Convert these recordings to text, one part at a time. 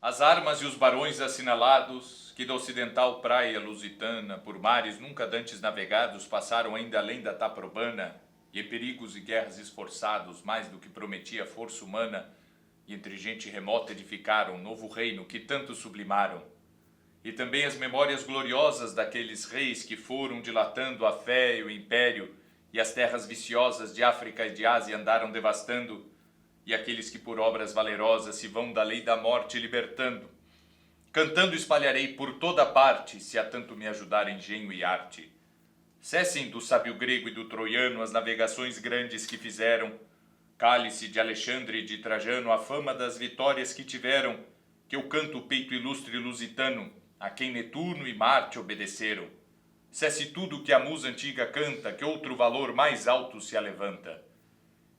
As armas e os barões assinalados, que da ocidental praia lusitana, por mares nunca dantes navegados, passaram ainda além da Taprobana, e em perigos e guerras esforçados, mais do que prometia a força humana, e entre gente remota edificaram novo reino que tanto sublimaram. E também as memórias gloriosas daqueles reis que foram dilatando a fé e o império, e as terras viciosas de África e de Ásia andaram devastando, e aqueles que por obras valerosas se vão da lei da morte libertando. Cantando espalharei por toda parte, se a tanto me ajudar engenho e arte. Cessem do sábio grego e do troiano as navegações grandes que fizeram, cálice de Alexandre e de Trajano a fama das vitórias que tiveram, que eu canto o peito ilustre lusitano, a quem Netuno e Marte obedeceram. Cesse tudo que a musa antiga canta, que outro valor mais alto se alevanta.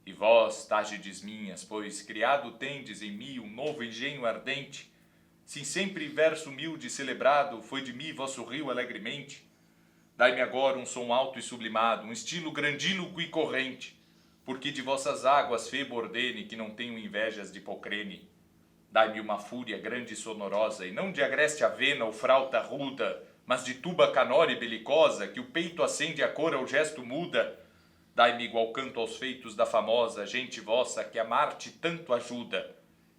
E vós, Tágides minhas, pois criado tendes em mim um novo engenho ardente, sim sempre verso humilde celebrado foi de mim vosso rio alegremente. Dai-me agora um som alto e sublimado, um estilo grandílogo e corrente, porque de vossas águas Febo ordene que não tenho invejas de Hipocrene. Dai-me uma fúria grande e sonorosa, e não de agreste avena ou frauta ruda, mas de tuba canora e belicosa, que o peito acende a cor ao gesto muda. Dai-me igual canto aos feitos da famosa gente vossa que a Marte tanto ajuda,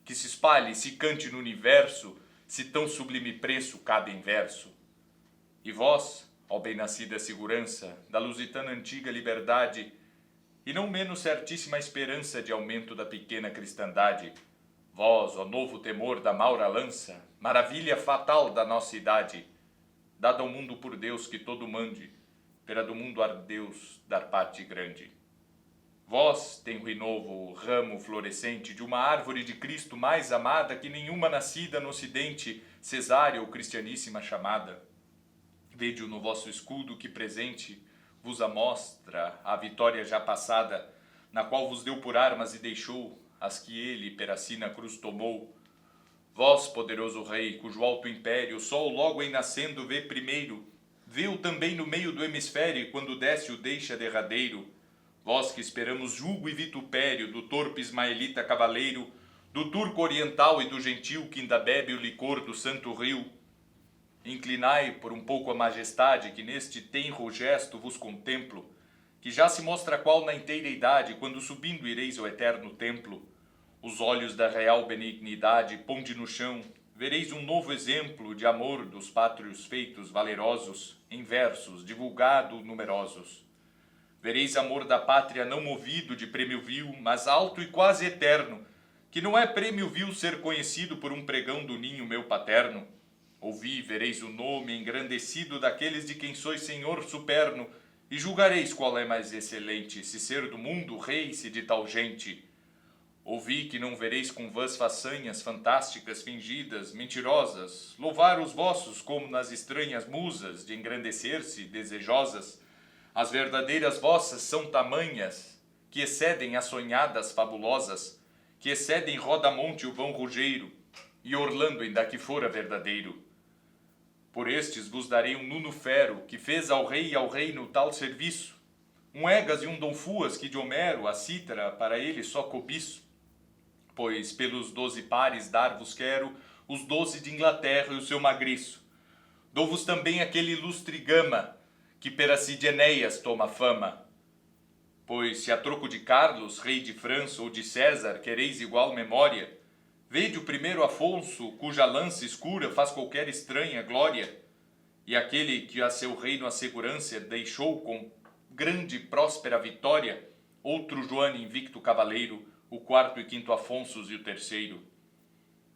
que se espalhe e se cante no universo, se tão sublime preço cabe em verso. E vós, ó bem-nascida segurança, da lusitana antiga liberdade, e não menos certíssima esperança de aumento da pequena cristandade, vós, ó novo temor da maura lança, maravilha fatal da nossa idade, dada ao mundo por Deus que todo mande, pera do mundo a Deus dar parte grande. Vós, tenro e novo ramo florescente de uma árvore de Cristo mais amada que nenhuma nascida no ocidente, cesárea ou cristianíssima chamada. Vede-o no vosso escudo que presente vos amostra a vitória já passada, na qual vos deu por armas e deixou as que ele peraci na cruz tomou. Vós, poderoso rei, cujo alto império o sol logo em nascendo vê primeiro, vê-o também no meio do hemisfério, e quando desce o deixa derradeiro. Vós que esperamos julgo e vitupério do torpe ismaelita cavaleiro, do turco oriental e do gentil que ainda bebe o licor do santo rio, inclinai por um pouco a majestade que neste tenro gesto vos contemplo, que já se mostra qual na inteira idade, quando subindo ireis ao eterno templo. Os olhos da real benignidade ponde no chão, vereis um novo exemplo de amor dos pátrios feitos valerosos, em versos divulgado numerosos. Vereis amor da pátria não movido de prêmio vil, mas alto e quase eterno, que não é prêmio vil ser conhecido por um pregão do ninho meu paterno. Ouvi, vereis o nome engrandecido daqueles de quem sois senhor superno, e julgareis qual é mais excelente, se ser do mundo rei, se de tal gente. Ouvi que não vereis com vãs façanhas fantásticas, fingidas, mentirosas, louvar os vossos como nas estranhas musas, de engrandecer-se desejosas. As verdadeiras vossas são tamanhas, que excedem as sonhadas fabulosas, que excedem Rodamonte o vão rugeiro, e Orlando ainda que fora verdadeiro. Por estes vos darei um Nuno Fero, que fez ao rei e ao reino tal serviço, um Egas e um Dom Fuas, que de Homero a cítara para ele só cobiço. Pois pelos 12 pares dar-vos quero os 12 de Inglaterra e o seu magriço. Dou-vos também aquele ilustre Gama, que pera si de Enéas toma fama. Pois se a troco de Carlos, rei de França, ou de César, quereis igual memória, vede o primeiro Afonso, cuja lança escura faz qualquer estranha glória, e aquele que a seu reino a segurança deixou com grande e próspera vitória, outro João invicto cavaleiro, o quarto e quinto Afonsos e o terceiro.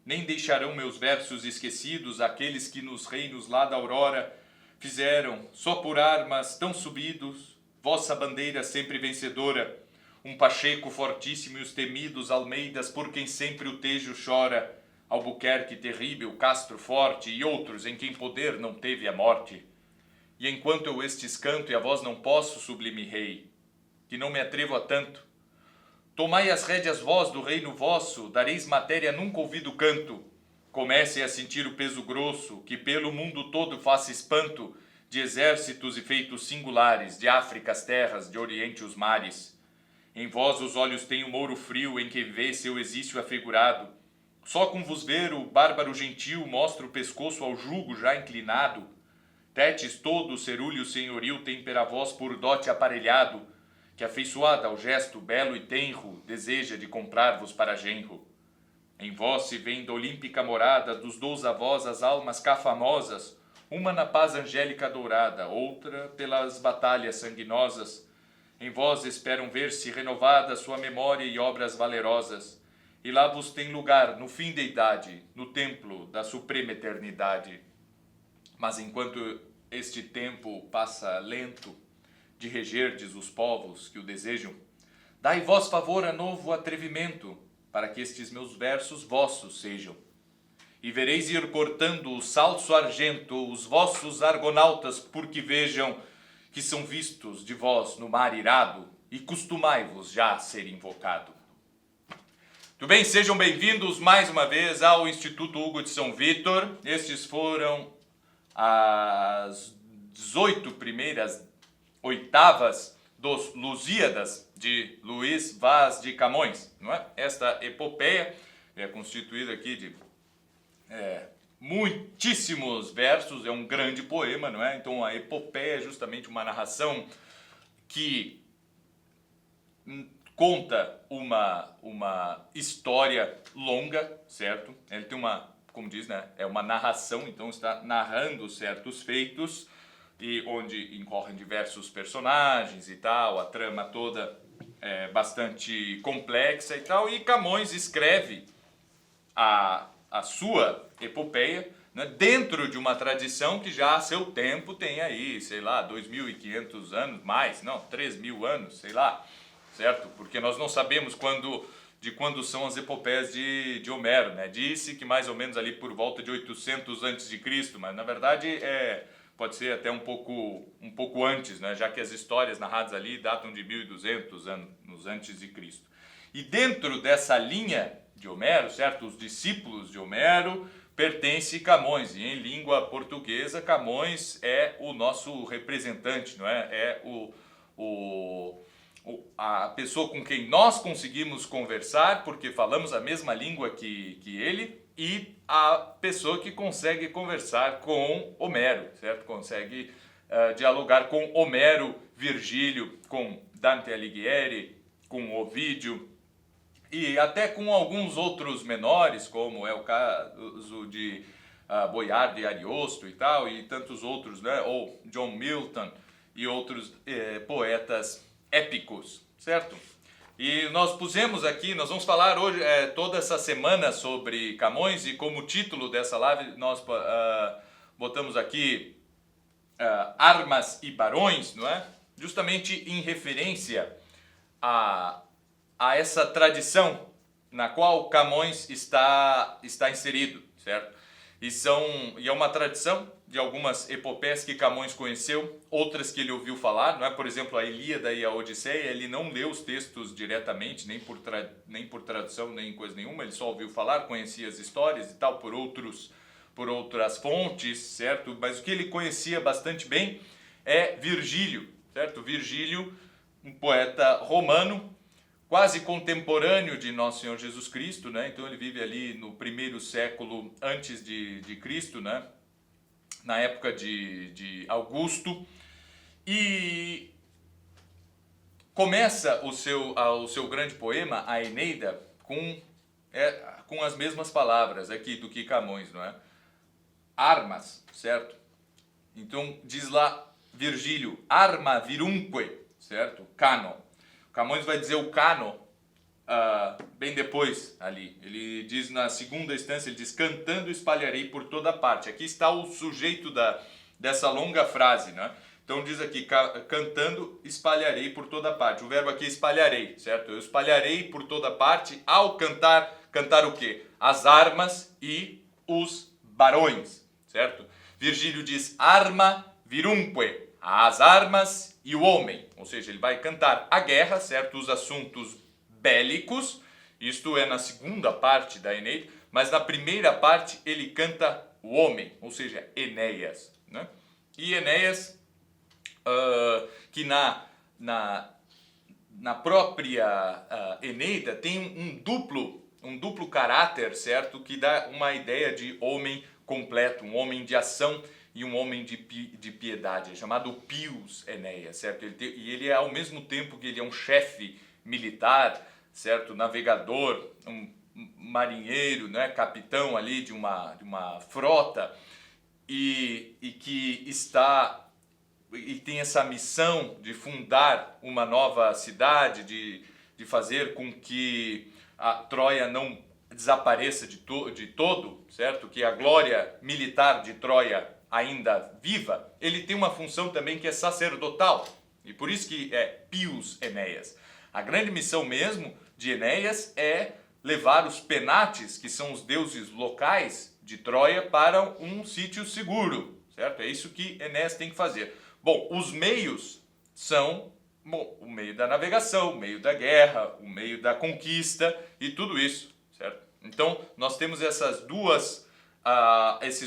Nem deixarão meus versos esquecidos aqueles que nos reinos lá da aurora fizeram, só por armas tão subidos, vossa bandeira sempre vencedora, um Pacheco fortíssimo e os temidos Almeidas por quem sempre o Tejo chora, Albuquerque terrível, Castro forte e outros em quem poder não teve a morte. E enquanto eu estes canto e a vós não posso, sublime rei, que não me atrevo a tanto, tomai as rédeas vós do reino vosso, dareis matéria nunca ouvido canto. Comecem a sentir o peso grosso, que pelo mundo todo faça espanto, de exércitos e feitos singulares, de África as terras, de Oriente os mares. Em vós os olhos têm um ouro frio, em que vê seu exício afigurado. só com vos ver o bárbaro gentil mostra o pescoço ao jugo já inclinado. Tétis todo cerúleo senhoril tem pera vós por dote aparelhado, que afeiçoada ao gesto belo e tenro, deseja de comprar-vos para genro. Em vós se vem da olímpica morada dos dous avós as almas cá famosas, uma na paz angélica dourada, outra pelas batalhas sanguinosas. Em vós esperam ver-se renovada sua memória e obras valerosas, e lá vos tem lugar, no fim da idade, no templo da suprema eternidade. Mas enquanto este tempo passa lento, de regerdes os povos que o desejam, dai vós favor a novo atrevimento, para que estes meus versos vossos sejam. E vereis ir cortando o salso argento os vossos argonautas, porque vejam que são vistos de vós no mar irado, e costumai-vos já ser invocado. Muito bem, sejam bem-vindos mais uma vez ao Instituto Hugo de São Vítor. Estes foram as 18 primeiras oitavas dos Lusíadas de Luís Vaz de Camões, não é? Esta epopeia é constituída aqui de muitíssimos versos, é um grande poema, não é? Então a epopeia é justamente uma narração que conta uma história longa, certo? Ele tem uma, como diz, né? É uma narração, então está narrando certos feitos e onde incorrem diversos personagens e tal, a trama toda é bastante complexa e tal, e Camões escreve a sua epopeia, né, dentro de uma tradição que já a seu tempo tem aí, sei lá, 2.500 anos, mais, não, 3.000 anos, sei lá, certo? Porque nós não sabemos de quando são as epopeias de Homero, né? Disse que mais ou menos ali por volta de 800 a.C., mas na verdade pode ser até um pouco antes, né? Já que as histórias narradas ali datam de 1.200 anos antes de Cristo. E dentro dessa linha de Homero, certo? Os discípulos de Homero pertence Camões, e em língua portuguesa Camões é o nosso representante, não é? É a pessoa com quem nós conseguimos conversar, porque falamos a mesma língua que ele, e a pessoa que consegue conversar com Homero, certo? Consegue dialogar com Homero, Virgílio, com Dante Alighieri, com Ovídio, e até com alguns outros menores, como é o caso de Boiardo e Ariosto e tal, e tantos outros, né? Ou John Milton e outros poetas épicos, certo? E nós pusemos aqui, nós vamos falar hoje, toda essa semana sobre Camões, e como título dessa live nós botamos aqui Armas e Barões, não é? Justamente em referência a essa tradição na qual Camões está inserido, certo? E é uma tradição de algumas epopeias que Camões conheceu, outras que ele ouviu falar, não é? Por exemplo, a Ilíada e a Odisseia, ele não leu os textos diretamente, nem por tradução, nem coisa nenhuma, ele só ouviu falar, conhecia as histórias e tal, por outras fontes, certo? Mas o que ele conhecia bastante bem é Virgílio, certo? Virgílio, um poeta romano, quase contemporâneo de Nosso Senhor Jesus Cristo, né? Então ele vive ali no primeiro século antes de Cristo, né? Na época de Augusto, e começa o seu grande poema, a Eneida, com as mesmas palavras aqui do que Camões, não é? Armas, certo? Então diz lá Virgílio, arma virumque, certo? Cano. Camões vai dizer o cano bem depois ali. Ele diz na segunda instância, ele diz, cantando espalharei por toda parte. Aqui está o sujeito dessa longa frase, né? Então diz aqui, cantando espalharei por toda parte. O verbo aqui é espalharei, certo? Eu espalharei por toda parte ao cantar o quê? As armas e os barões, certo? Virgílio diz, arma virumque, as armas e o homem, ou seja, ele vai cantar a guerra, certo? Os assuntos bélicos, isto é na segunda parte da Eneida, mas na primeira parte ele canta o homem, ou seja, Enéas, né? E Enéas, que na própria Eneida tem um duplo um duplo caráter, certo? Que dá uma ideia de homem completo, um homem de ação e um homem de piedade. É chamado Pius Enéas, certo? Ele é ao mesmo tempo que ele é um chefe militar, certo? Navegador, um marinheiro, né? Capitão ali de uma frota e que está e tem essa missão de fundar uma nova cidade, de fazer com que a Troia não desapareça de todo, certo? Que a glória militar de Troia ainda viva. Ele tem uma função também que é sacerdotal, e por isso que é Pius Enéas. A grande missão mesmo de Enéas é levar os penates, que são os deuses locais de Troia, para um sítio seguro, certo? É isso que Enéas tem que fazer. Bom, os meios são o meio da navegação, o meio da guerra, o meio da conquista e tudo isso, certo? Então, nós temos esses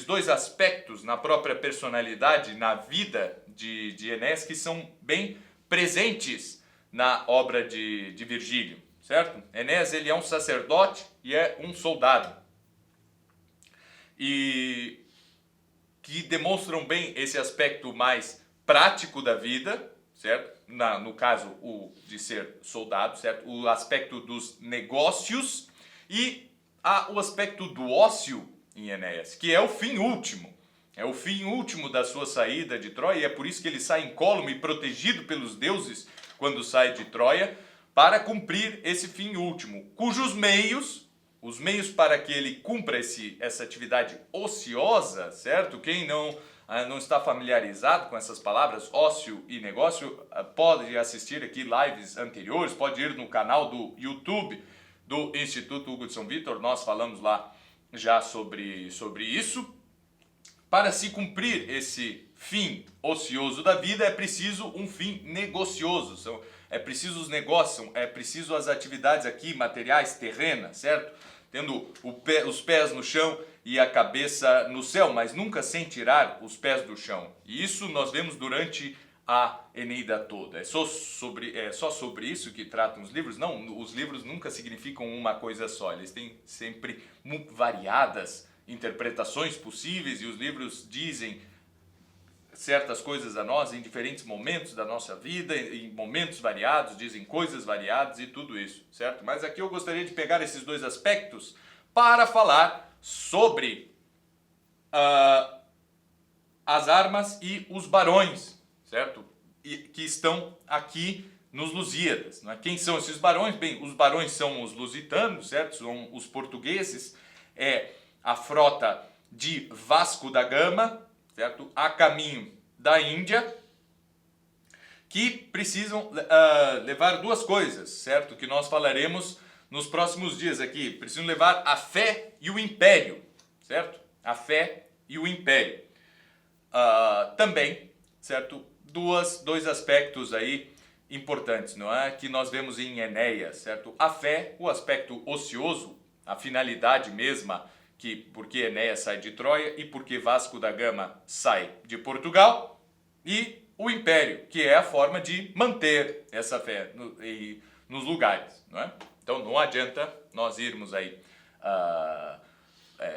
dois aspectos na própria personalidade, na vida de Enéas, que são bem presentes na obra de Virgílio, certo? Enéas, ele é um sacerdote e é um soldado. E que demonstram bem esse aspecto mais prático da vida, certo? No caso, o de ser soldado, certo? O aspecto dos negócios e o aspecto do ócio em Enéas, que é o fim último. É o fim último da sua saída de Troia, e é por isso que ele sai incólume e protegido pelos deuses quando sai de Troia, para cumprir esse fim último, cujos meios, os meios para que ele cumpra essa atividade ociosa, certo? Quem não está familiarizado com essas palavras, ócio e negócio, pode assistir aqui lives anteriores, pode ir no canal do YouTube do Instituto Hugo de São Vítor, nós falamos lá já sobre isso. Para se cumprir esse fim ocioso da vida, é preciso um fim negocioso, é preciso os negócios, é preciso as atividades aqui, materiais, terrenas, certo? Tendo os pés no chão e a cabeça no céu, mas nunca sem tirar os pés do chão. E isso nós vemos durante a Eneida toda. É só sobre isso que tratam os livros? Não, os livros nunca significam uma coisa só, eles têm sempre variadas interpretações possíveis, e os livros dizem certas coisas a nós em diferentes momentos da nossa vida, em momentos variados, dizem coisas variadas e tudo isso, certo? Mas aqui eu gostaria de pegar esses dois aspectos para falar sobre as armas e os barões, certo? Que estão aqui nos Lusíadas, não é? Quem são esses barões? Bem, os barões são os lusitanos, certo? São os portugueses, é a frota de Vasco da Gama, certo? A caminho da Índia, que precisam levar duas coisas, certo? Que nós falaremos nos próximos dias aqui. Precisam levar a fé e o império, certo? A fé e o império. Também, certo? Dois aspectos aí importantes, não é? Que nós vemos em Enéas, certo? A fé, o aspecto ocioso, a finalidade mesma, porque Enéas sai de Troia e porque Vasco da Gama sai de Portugal, e o império, que é a forma de manter essa fé nos lugares, não é? Então não adianta nós irmos aí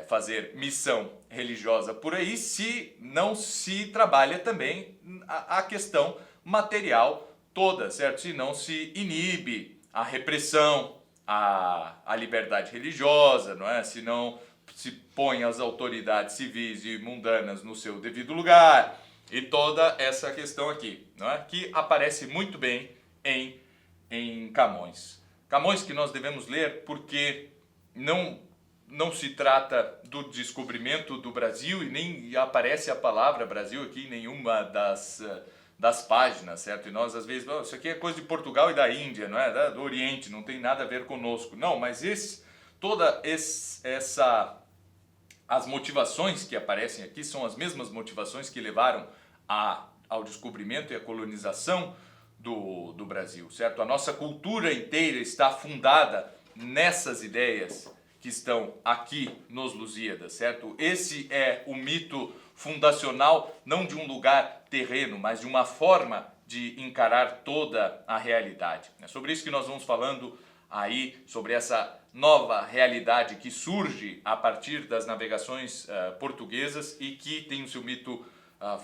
fazer missão religiosa por aí se não se trabalha também a questão material toda, certo? Se não se inibe a repressão, a liberdade religiosa, não é? Se não se põe as autoridades civis e mundanas no seu devido lugar, e toda essa questão aqui, não é? Que aparece muito bem em Camões. Camões, que nós devemos ler porque não se trata do descobrimento do Brasil, e nem aparece a palavra Brasil aqui em nenhuma das páginas, certo? E nós às vezes, isso aqui é coisa de Portugal e da Índia, não é? Do Oriente, não tem nada a ver conosco. Não, mas as motivações que aparecem aqui são as mesmas motivações que levaram ao descobrimento e à colonização do Brasil, certo? A nossa cultura inteira está fundada nessas ideias que estão aqui nos Lusíadas, certo? Esse é o mito fundacional, não de um lugar terreno, mas de uma forma de encarar toda a realidade. É sobre isso que nós vamos falando aí sobre essa nova realidade que surge a partir das navegações portuguesas e que tem o seu mito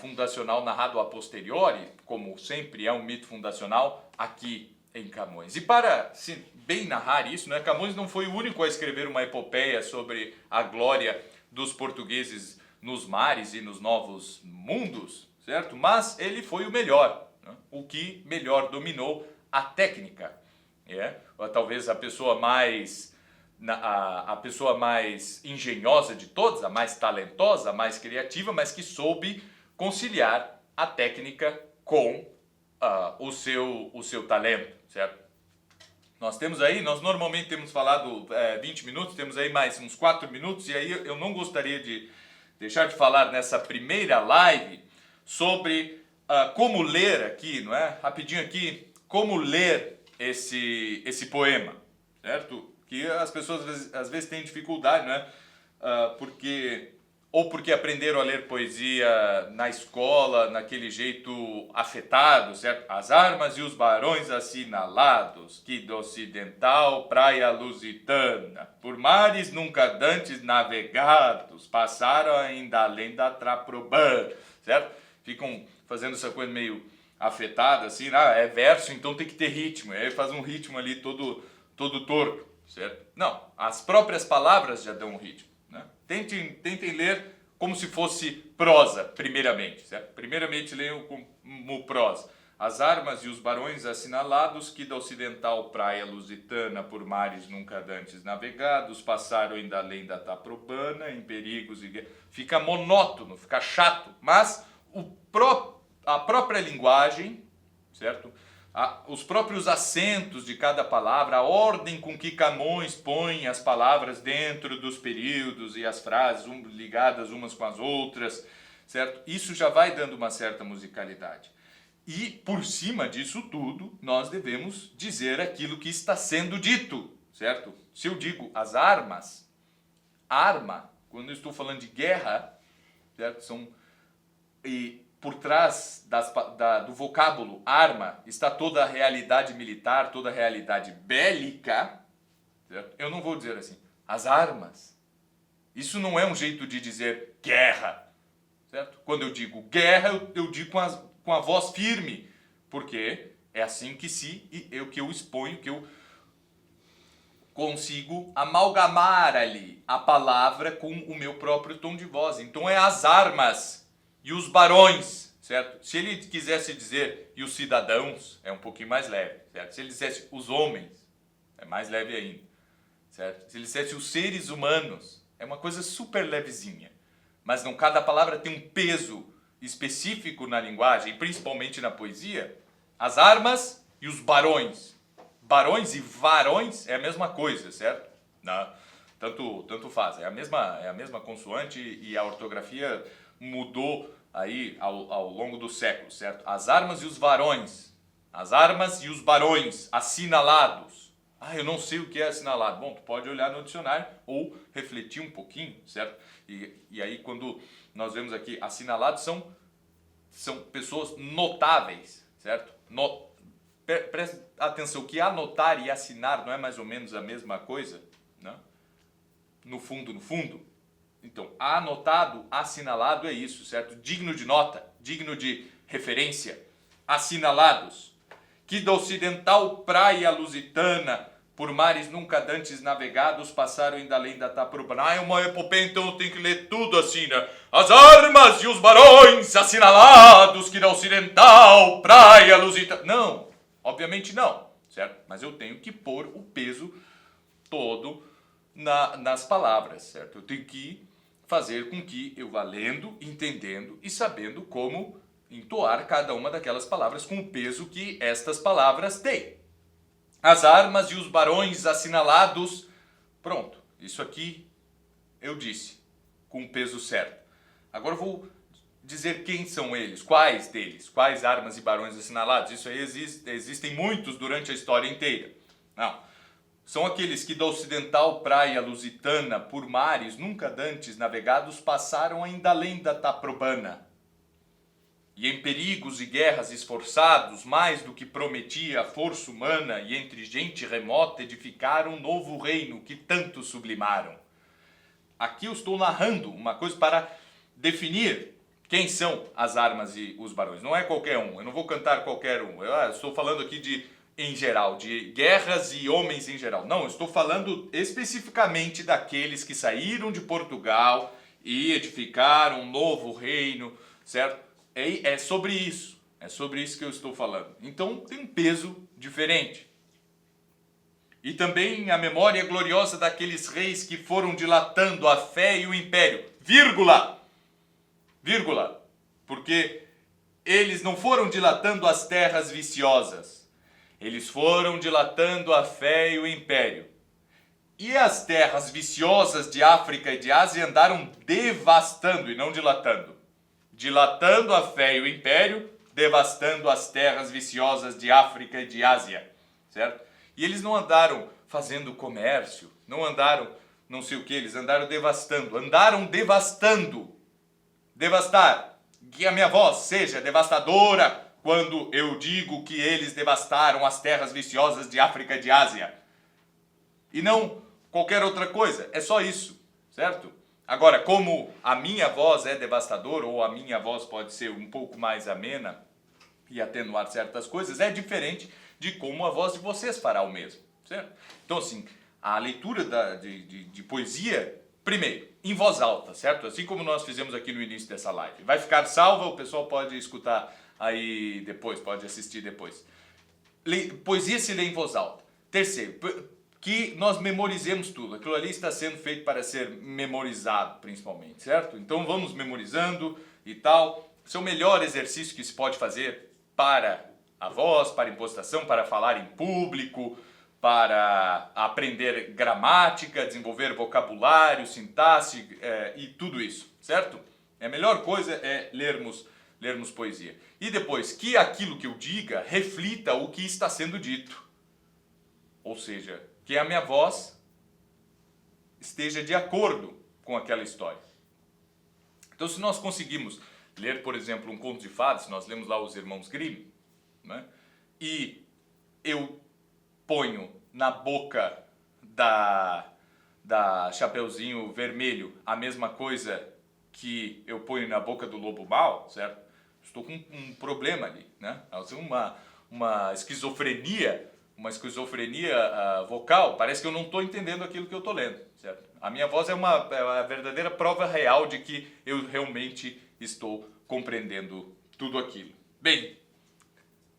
fundacional narrado a posteriori, como sempre é um mito fundacional aqui em Camões. E para bem narrar isso, né, Camões não foi o único a escrever uma epopeia sobre a glória dos portugueses nos mares e nos novos mundos, certo? Mas ele foi o melhor, né? O que melhor dominou a técnica. Talvez a pessoa mais engenhosa de todas, a mais talentosa, a mais criativa, mas que soube conciliar a técnica com o seu talento, certo? Nós normalmente temos falado 20 minutos, temos aí mais uns 4 minutos, e aí eu não gostaria de deixar de falar nessa primeira live sobre como ler aqui, não é? Rapidinho aqui, como ler esse poema, certo? Que as pessoas às vezes têm dificuldade, né? Porque aprenderam a ler poesia na escola, naquele jeito afetado, certo? As armas e os barões assinalados, que do ocidental praia lusitana, por mares nunca dantes navegados, passaram ainda além da Taprobana, certo? Ficam fazendo essa coisa meio afetada, assim, é verso, então tem que ter ritmo, aí faz um ritmo ali todo torto, certo? Não, as próprias palavras já dão um ritmo. Tentem ler como se fosse prosa, primeiramente, certo? Primeiramente leiam como prosa. As armas e os barões assinalados que da ocidental praia lusitana por mares nunca dantes navegados passaram ainda além da Taprobana em perigos e... Fica monótono, fica chato, mas a própria linguagem, certo? Os próprios acentos de cada palavra, a ordem com que Camões põe as palavras dentro dos períodos e as frases ligadas umas com as outras, certo? Isso já vai dando uma certa musicalidade. E, por cima disso tudo, nós devemos dizer aquilo que está sendo dito, certo? Se eu digo as armas, arma, quando eu estou falando de guerra, certo? Por trás do vocábulo arma está toda a realidade militar, toda a realidade bélica, certo? Eu não vou dizer assim, as armas. Isso não é um jeito de dizer guerra, certo? Quando eu digo guerra, eu digo com a voz firme, porque é assim que eu exponho, que eu consigo amalgamar ali a palavra com o meu próprio tom de voz. Então é as armas e os barões, certo? Se ele quisesse dizer e os cidadãos, é um pouquinho mais leve, certo? Se ele dissesse os homens, é mais leve ainda, certo? Se ele dissesse os seres humanos, é uma coisa super levezinha. Mas não, cada palavra tem um peso específico na linguagem, principalmente na poesia. As armas e os barões. Barões e varões é a mesma coisa, certo? Não, tanto faz, é a mesma consoante e a ortografia mudou aí ao longo dos séculos, certo? As armas e os varões, as armas e os barões assinalados. Eu não sei o que é assinalado. Bom, tu pode olhar no dicionário ou refletir um pouquinho, certo? E aí quando nós vemos aqui assinalados são pessoas notáveis, certo? Preste atenção que anotar e assinar não é mais ou menos a mesma coisa, né? No fundo. Então, anotado, assinalado é isso, certo? Digno de nota, digno de referência. Assinalados. Que da ocidental praia lusitana, por mares nunca dantes navegados, passaram ainda além da Taprobana. É uma epopeia, então eu tenho que ler tudo assim, né? As armas e os barões assinalados, que da ocidental praia lusitana. Não, obviamente não, certo? Mas eu tenho que pôr o peso todo nas palavras, certo? Eu tenho que fazer com que eu vá lendo, entendendo e sabendo como entoar cada uma daquelas palavras com o peso que estas palavras têm. As armas e os barões assinalados. Pronto, isso aqui eu disse, com o peso certo. Agora eu vou dizer quem são eles, quais deles, quais armas e barões assinalados. Isso aí existem muitos durante a história inteira. Não. São aqueles que da ocidental praia lusitana, por mares nunca dantes navegados, passaram ainda além da Taprobana. e em perigos e guerras esforçados, mais do que prometia a força humana, e entre gente remota edificaram um novo reino que tanto sublimaram. Aqui eu estou narrando uma coisa para definir quem são as armas e os barões. Não é qualquer um, eu não vou cantar qualquer um. Eu estou falando aqui em geral, de guerras e homens em geral. Não, eu estou falando especificamente daqueles que saíram de Portugal e edificaram um novo reino, certo? É sobre isso que eu estou falando. Então tem um peso diferente. E também a memória gloriosa daqueles reis que foram dilatando a fé e o império, vírgula, porque eles não foram dilatando as terras viciosas, eles foram dilatando a fé e o império. E as terras viciosas de África e de Ásia andaram devastando e não dilatando. Dilatando a fé e o império, devastando as terras viciosas de África e de Ásia, certo? E eles não andaram fazendo comércio, não andaram não sei o que, eles andaram devastando. Devastar. Que a minha voz seja devastadora quando eu digo que eles devastaram as terras viciosas de África e de Ásia. E não qualquer outra coisa, é só isso, certo? Agora, como a minha voz é devastadora, ou a minha voz pode ser um pouco mais amena e atenuar certas coisas, é diferente de como a voz de vocês fará o mesmo, certo? Então, assim, a leitura de poesia, primeiro, em voz alta, certo? Assim como nós fizemos aqui no início dessa live. Vai ficar salva, o pessoal pode escutar aí depois, pode assistir depois. Poesia se lê em voz alta. Terceiro, que nós memorizemos tudo. Aquilo ali está sendo feito para ser memorizado, principalmente, certo? Então vamos memorizando e tal. Esse é o melhor exercício que se pode fazer para a voz, para a impostação, para falar em público, para aprender gramática, desenvolver vocabulário, sintaxe e tudo isso, certo? A melhor coisa é lermos poesia. E depois, que aquilo que eu diga reflita o que está sendo dito. Ou seja, que a minha voz esteja de acordo com aquela história. Então, se nós conseguimos ler, por exemplo, um conto de fadas, nós lemos lá os Irmãos Grimm, né? E eu ponho na boca da Chapeuzinho Vermelho a mesma coisa que eu ponho na boca do Lobo Mau, certo? Estou com um problema ali, né? Uma esquizofrenia, vocal, parece que eu não estou entendendo aquilo que eu estou lendo, certo? A minha voz é a verdadeira prova real de que eu realmente estou compreendendo tudo aquilo. Bem,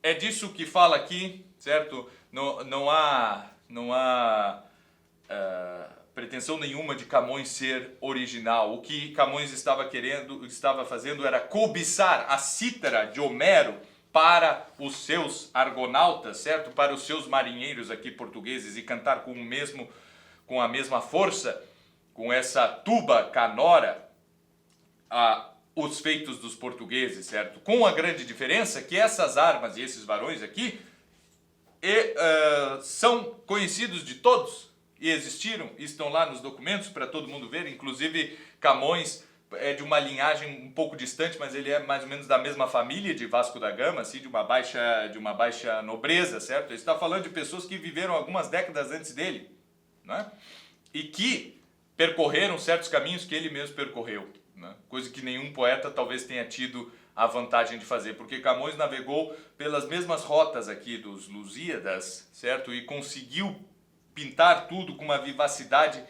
é disso que fala aqui, certo? Não há pretensão nenhuma de Camões ser original. O que Camões estava fazendo era cobiçar a cítara de Homero para os seus argonautas, certo? Para os seus marinheiros aqui portugueses, e cantar com a mesma força, com essa tuba canora, os feitos dos portugueses, certo? Com a grande diferença que essas armas e esses varões aqui são conhecidos de todos e existiram, estão lá nos documentos para todo mundo ver. Inclusive Camões é de uma linhagem um pouco distante, mas ele é mais ou menos da mesma família de Vasco da Gama, assim, de uma baixa nobreza, certo? Ele está falando de pessoas que viveram algumas décadas antes dele, né? E que percorreram certos caminhos que ele mesmo percorreu, né? Coisa que nenhum poeta talvez tenha tido a vantagem de fazer, porque Camões navegou pelas mesmas rotas aqui dos Lusíadas, certo? E conseguiu pintar tudo com uma vivacidade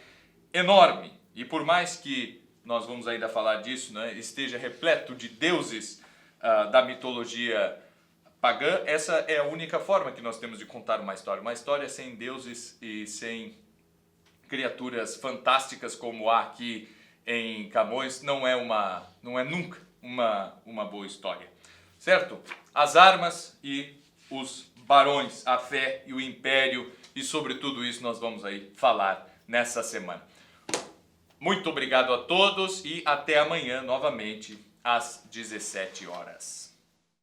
enorme. E por mais que nós vamos ainda falar disso, né, esteja repleto de deuses da mitologia pagã, essa é a única forma que nós temos de contar uma história. Uma história sem deuses e sem criaturas fantásticas como há aqui em Camões não é nunca uma boa história, certo? As armas e os barões, a fé e o império, e sobre tudo isso nós vamos aí falar nessa semana. Muito obrigado a todos e até amanhã novamente às 17 horas.